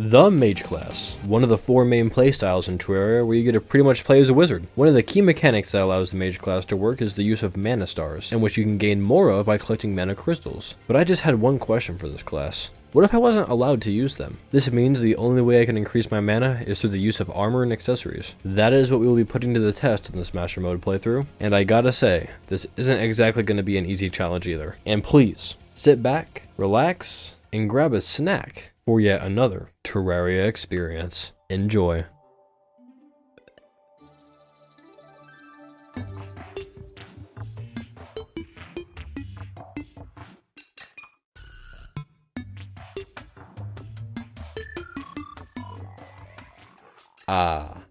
The Mage class, one of the 4 main playstyles in Terraria where you get to pretty much play as a wizard. One of the key mechanics that allows the Mage class to work is the use of mana stars, in which you can gain more of by collecting mana crystals. But I just had one question for this class. What if I wasn't allowed to use them? This means the only way I can increase my mana is through the use of armor and accessories. That is what we will be putting to the test in this Master Mode playthrough, and I gotta say, this isn't exactly going to be an easy challenge either. And please, sit back, relax, and grab a snack for yet another Terraria experience. Enjoy.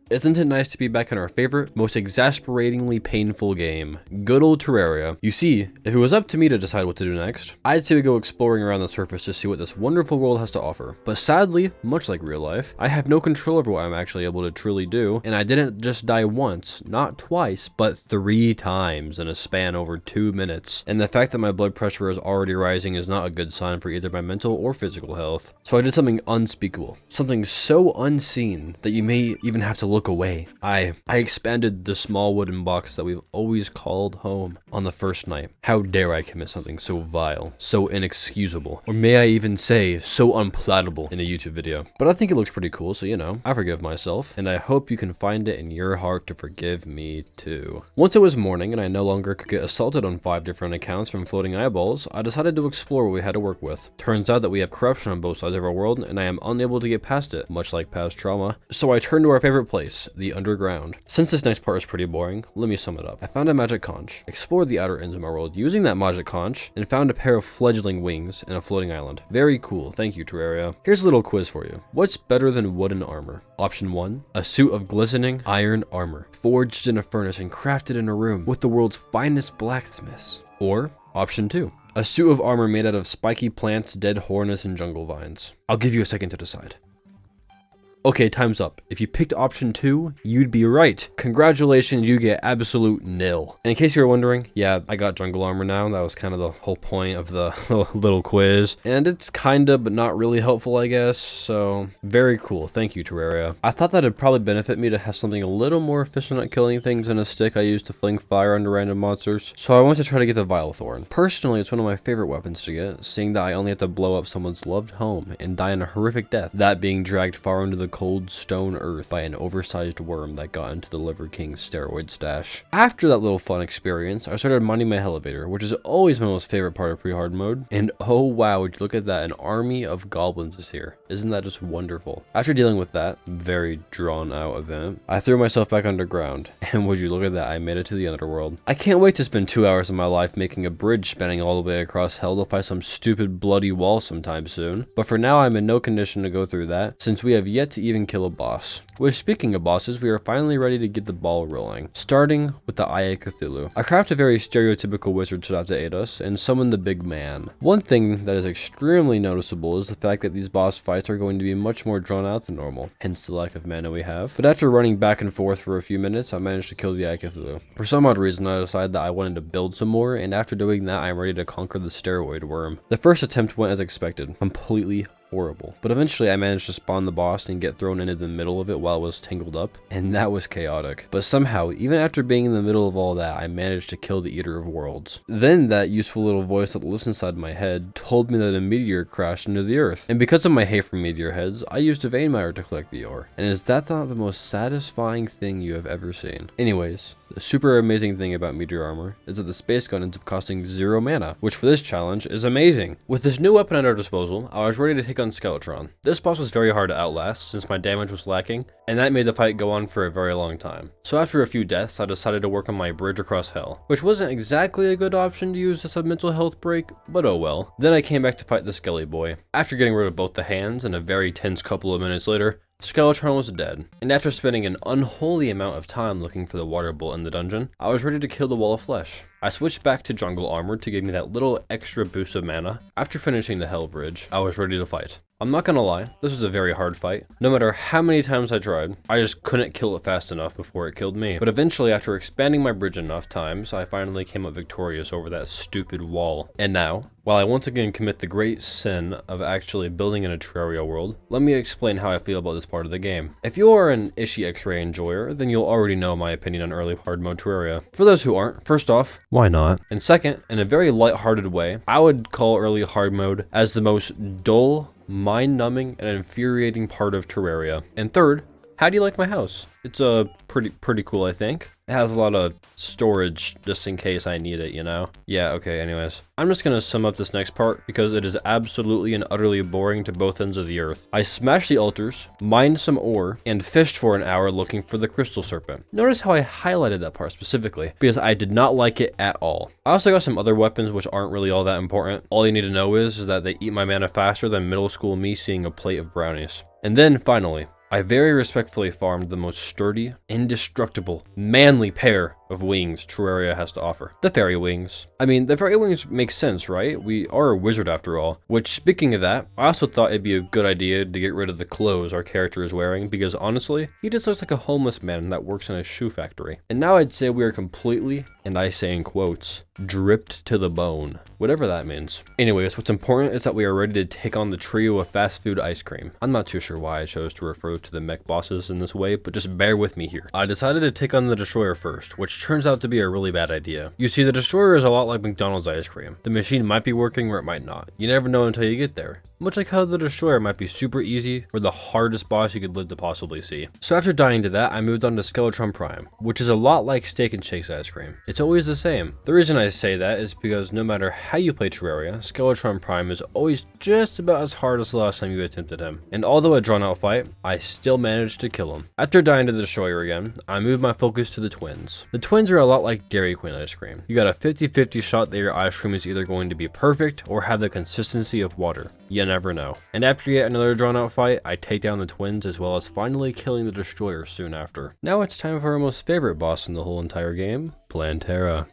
Isn't it nice to be back in our favorite, most exasperatingly painful game, good old Terraria? You see, if it was up to me to decide what to do next, I'd say we go exploring around the surface to see what this wonderful world has to offer. But sadly, much like real life, I have no control over what I'm actually able to truly do, and I didn't just die once, not twice, but 3 times in a span over 2 minutes. And the fact that my blood pressure is already rising is not a good sign for either my mental or physical health. So I did something unspeakable, something so unseen that you may even have to look away. I expanded the small wooden box that we've always called home on the first night. How dare I commit something so vile, so inexcusable, or may I even say so unpalatable in a YouTube video. But I think it looks pretty cool, so you know, I forgive myself, and I hope you can find it in your heart to forgive me too. Once it was morning and I no longer could get assaulted on 5 different accounts from floating eyeballs, I decided to explore what we had to work with. Turns out that we have corruption on both sides of our world, and I am unable to get past it, much like past trauma. So I turned to our favorite place, the underground. Since this next part is pretty boring, let me sum it up. I found a magic conch, explored the outer ends of my world using that magic conch, and found a pair of fledgling wings and a floating island. Very cool, thank you Terraria. Here's a little quiz for you. What's better than wooden armor? Option 1, a suit of glistening iron armor, forged in a furnace and crafted in a room with the world's finest blacksmiths. Or option 2, a suit of armor made out of spiky plants, dead hornets, and jungle vines. I'll give you a second to decide. Okay, time's up. If you picked option 2, you'd be right. Congratulations, you get absolute nil. And in case you were wondering, yeah, I got jungle armor now. That was kind of the whole point of the little quiz. And it's kinda, but not really helpful, I guess. So, very cool. Thank you, Terraria. I thought that it'd probably benefit me to have something a little more efficient at killing things than a stick I use to fling fire under random monsters. So I want to try to get the Vile Thorn. Personally, it's one of my favorite weapons to get, seeing that I only have to blow up someone's loved home and die in a horrific death, that being dragged far into the cold stone earth by an oversized worm that got into the Liver King's steroid stash. After that little fun experience, I started mining my elevator, which is always my most favorite part of pre-hard mode. And oh wow, would you look at that, an army of goblins is here. Isn't that just wonderful? After dealing with that very drawn out event, I threw myself back underground, and would you look at that, I made it to the underworld. I can't wait to spend 2 hours of my life making a bridge spanning all the way across hell to fight some stupid bloody wall sometime soon. But for now, I'm in no condition to go through that, since we have yet to even kill a boss. Which, speaking of bosses, we are finally ready to get the ball rolling, starting with the Eye of Cthulhu. I craft a very stereotypical wizard staff to aid us, and summon the big man. One thing that is extremely noticeable is the fact that these boss fights are going to be much more drawn out than normal, hence the lack of mana we have. But after running back and forth for a few minutes, I managed to kill the Eye of Cthulhu. For some odd reason, I decided that I wanted to build some more, and after doing that, I'm ready to conquer the steroid worm. The first attempt went as expected, completely horrible. But eventually I managed to spawn the boss and get thrown into the middle of it while it was tangled up, and that was chaotic. But somehow, even after being in the middle of all that, I managed to kill the Eater of Worlds. Then that useful little voice that lives inside my head told me that a meteor crashed into the earth. And because of my hate for meteor heads, I used a vein miner to collect the ore. And is that not the most satisfying thing you have ever seen? Anyways, the super amazing thing about meteor armor is that the space gun ends up costing 0 mana, which for this challenge is amazing. With this new weapon at our disposal, I was ready to take on Skeletron. This boss was very hard to outlast since my damage was lacking, and that made the fight go on for a very long time. So after a few deaths, I decided to work on my bridge across hell, which wasn't exactly a good option to use as a mental health break, but oh well. Then I came back to fight the Skelly Boy. After getting rid of both the hands and a very tense couple of minutes later, Skeletron was dead, and after spending an unholy amount of time looking for the water bolt in the dungeon, I was ready to kill the Wall of Flesh. I switched back to jungle armor to give me that little extra boost of mana. After finishing the Hell Bridge, I was ready to fight. I'm not gonna lie, this was a very hard fight. No matter how many times I tried, I just couldn't kill it fast enough before it killed me. But eventually, after expanding my bridge enough times, I finally came up victorious over that stupid wall. And now, while I once again commit the great sin of actually building in a Terraria world, let me explain how I feel about this part of the game. If you are an Ishii X-Ray enjoyer, then you'll already know my opinion on early hard mode Terraria. For those who aren't, first off, why not? And second, in a very light-hearted way, I would call early hard mode as the most dull, mind-numbing, and infuriating part of Terraria. And third, how do you like my house? It's pretty cool, I think. It has a lot of storage just in case I need it, you know? Yeah, okay, anyways. I'm just gonna sum up this next part because it is absolutely and utterly boring to both ends of the earth. I smashed the altars, mined some ore, and fished for an hour looking for the crystal serpent. Notice how I highlighted that part specifically because I did not like it at all. I also got some other weapons which aren't really all that important. All you need to know is that they eat my mana faster than middle school me seeing a plate of brownies. And then finally, I very respectfully farmed the most sturdy, indestructible, manly pair of wings Terraria has to offer. The fairy wings. I mean, the fairy wings make sense, right? We are a wizard after all. Which, speaking of that, I also thought it'd be a good idea to get rid of the clothes our character is wearing because honestly, he just looks like a homeless man that works in a shoe factory. And now I'd say we are completely, and I say in quotes, dripped to the bone. Whatever that means. Anyways, what's important is that we are ready to take on the trio of fast food ice cream. I'm not too sure why I chose to refer to the mech bosses in this way, but just bear with me here. I decided to take on the Destroyer first, which turns out to be a really bad idea. You see, the Destroyer is a lot like McDonald's ice cream. The machine might be working or it might not. You never know until you get there. Much like how the Destroyer might be super easy or the hardest boss you could live to possibly see. So after dying to that, I moved on to Skeletron Prime, which is a lot like Steak and Shake's ice cream. It's always the same. The reason I say that is because no matter how you play Terraria, Skeletron Prime is always just about as hard as the last time you attempted him. And although a drawn out fight, I still managed to kill him. After dying to the Destroyer again, I moved my focus to the twins. The twins are a lot like Dairy Queen ice cream. You got a 50-50 shot that your ice cream is either going to be perfect or have the consistency of water. You never know. And after yet another drawn out fight, I take down the twins as well as finally killing the Destroyer soon after. Now it's time for our most favorite boss in the whole entire game, Plantera.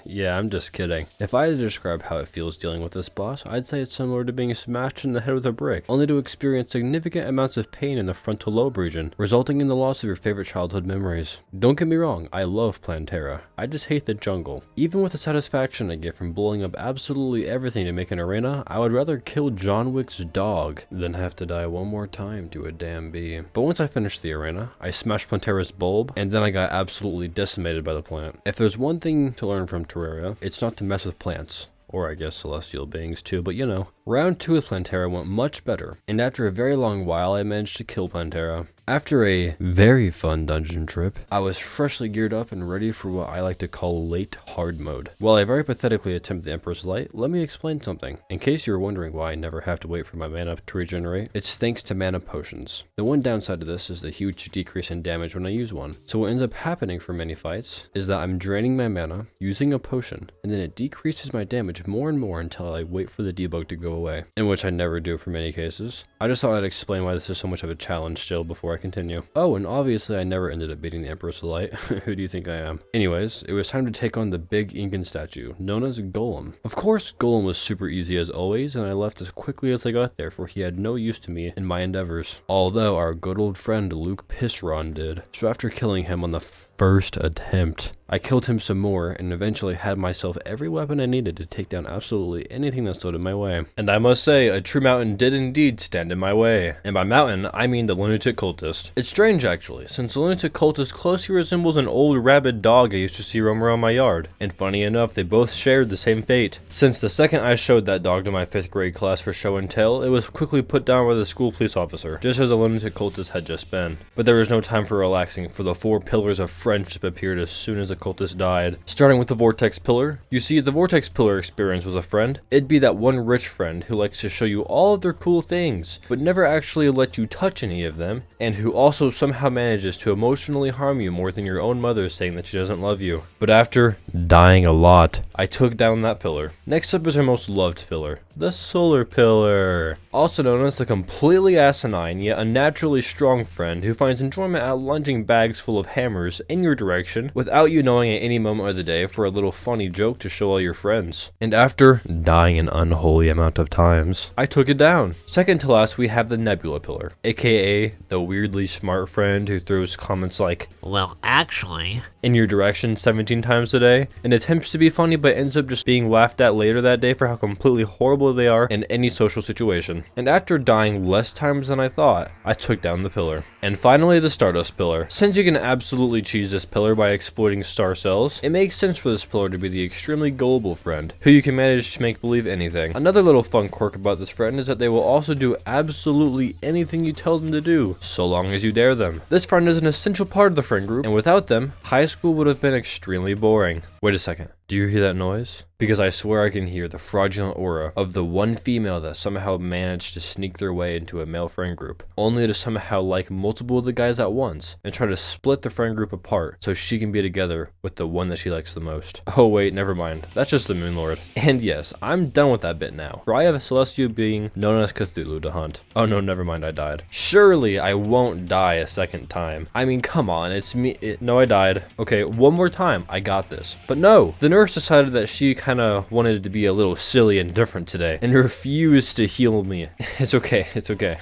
Yeah, I'm just kidding. If I had to describe how it feels dealing with this boss, I'd say it's similar to being smashed in the head with a brick, only to experience significant amounts of pain in the frontal lobe region, resulting in the loss of your favorite childhood memories. Don't get me wrong, I love Plantera. I just hate the jungle. Even with the satisfaction I get from blowing up absolutely everything to make an arena, I would rather kill John Wick's dog than have to die one more time to a damn bee. But once I finished the arena, I smashed Plantera's bulb, and then I got absolutely decimated by the plant. If there's one thing to learn from Terraria, it's not to mess with plants. Or I guess celestial beings too, but you know. Round 2 with Plantera went much better, and after a very long while I managed to kill Plantera. After a very fun dungeon trip, I was freshly geared up and ready for what I like to call late hard mode. While I very pathetically attempt the Emperor's Light, let me explain something. In case you're wondering why I never have to wait for my mana to regenerate, it's thanks to mana potions. The one downside to this is the huge decrease in damage when I use one. So what ends up happening for many fights is that I'm draining my mana, using a potion, and then it decreases my damage more and more until I wait for the debug to go away, in which I never do for many cases. I just thought I'd explain why this is so much of a challenge still before I continue. Oh, and obviously I never ended up beating the Emperor's Light. Who do you think I am? Anyways, it was time to take on the big Incan statue, known as Golem. Of course, Golem was super easy as always, and I left as quickly as I got there, for he had no use to me in my endeavors. Although our good old friend Luke Pissron did. So after killing him on the first attempt, I killed him some more and eventually had myself every weapon I needed to take down absolutely anything that stood in my way. And I must say, a true mountain did indeed stand in my way. And by mountain, I mean the lunatic cultist. It's strange actually, since the lunatic cultist closely resembles an old rabid dog I used to see roam around my yard. And funny enough, they both shared the same fate. Since the second I showed that dog to my 5th grade class for show and tell, it was quickly put down by the school police officer, just as the lunatic cultist had just been. But there was no time for relaxing, for the 4 pillars of friendship appeared as soon as the cultist died. Starting with the Vortex Pillar. You see, the Vortex Pillar experience was a friend. It'd be that one rich friend who likes to show you all of their cool things, but never actually let you touch any of them, and who also somehow manages to emotionally harm you more than your own mother saying that she doesn't love you. But after dying a lot, I took down that pillar. Next up is our most loved pillar, the solar pillar. Also known as the completely asinine yet unnaturally strong friend who finds enjoyment at lunging bags full of hammers in your direction without you knowing at any moment of the day for a little funny joke to show all your friends. And after dying an unholy amount of times, I took it down. Second to last, we have the nebula pillar, aka the weirdly smart friend who throws comments like, "Well, actually," in your direction 17 times a day and attempts to be funny but ends up just being laughed at later that day for how completely horrible they are in any social situation. And after dying less times than I thought, I took down the pillar. And finally, the Stardust pillar. Since you can absolutely cheese this pillar by exploiting star cells, it makes sense for this pillar to be the extremely gullible friend who you can manage to make believe anything. Another little fun quirk about this friend is that they will also do absolutely anything you tell them to do, so long as you dare them. This friend is an essential part of the friend group, and without them, high school would have been extremely boring. Wait a second. Do you hear that noise? Because I swear I can hear the fraudulent aura of the one female that somehow managed to sneak their way into a male friend group, only to somehow like multiple of the guys at once and try to split the friend group apart so she can be together with the one that she likes the most. Oh wait, never mind. That's just the Moon Lord. And yes, I'm done with that bit now, for I have a celestial being known as Cthulhu to hunt. Oh no, never mind, I died. Surely I won't die a second time. I mean, come on, it's me. No, I died. Okay, one more time. I got this. But no, the nurse decided that she kind of wanted to be a little silly and different today and refused to heal me. It's okay. It's okay.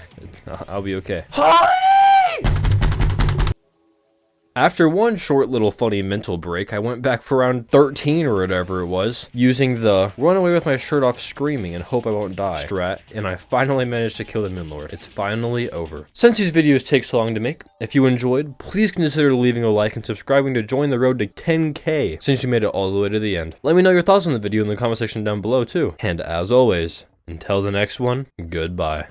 I'll be okay. After one short little funny mental break, I went back for round 13 or whatever it was, using the run away with my shirt off screaming and hope I won't die strat, and I finally managed to kill the Moon Lord. It's finally over. Since these videos take so long to make, if you enjoyed, please consider leaving a like and subscribing to join the road to 10K since you made it all the way to the end. Let me know your thoughts on the video in the comment section down below too. And as always, until the next one, goodbye.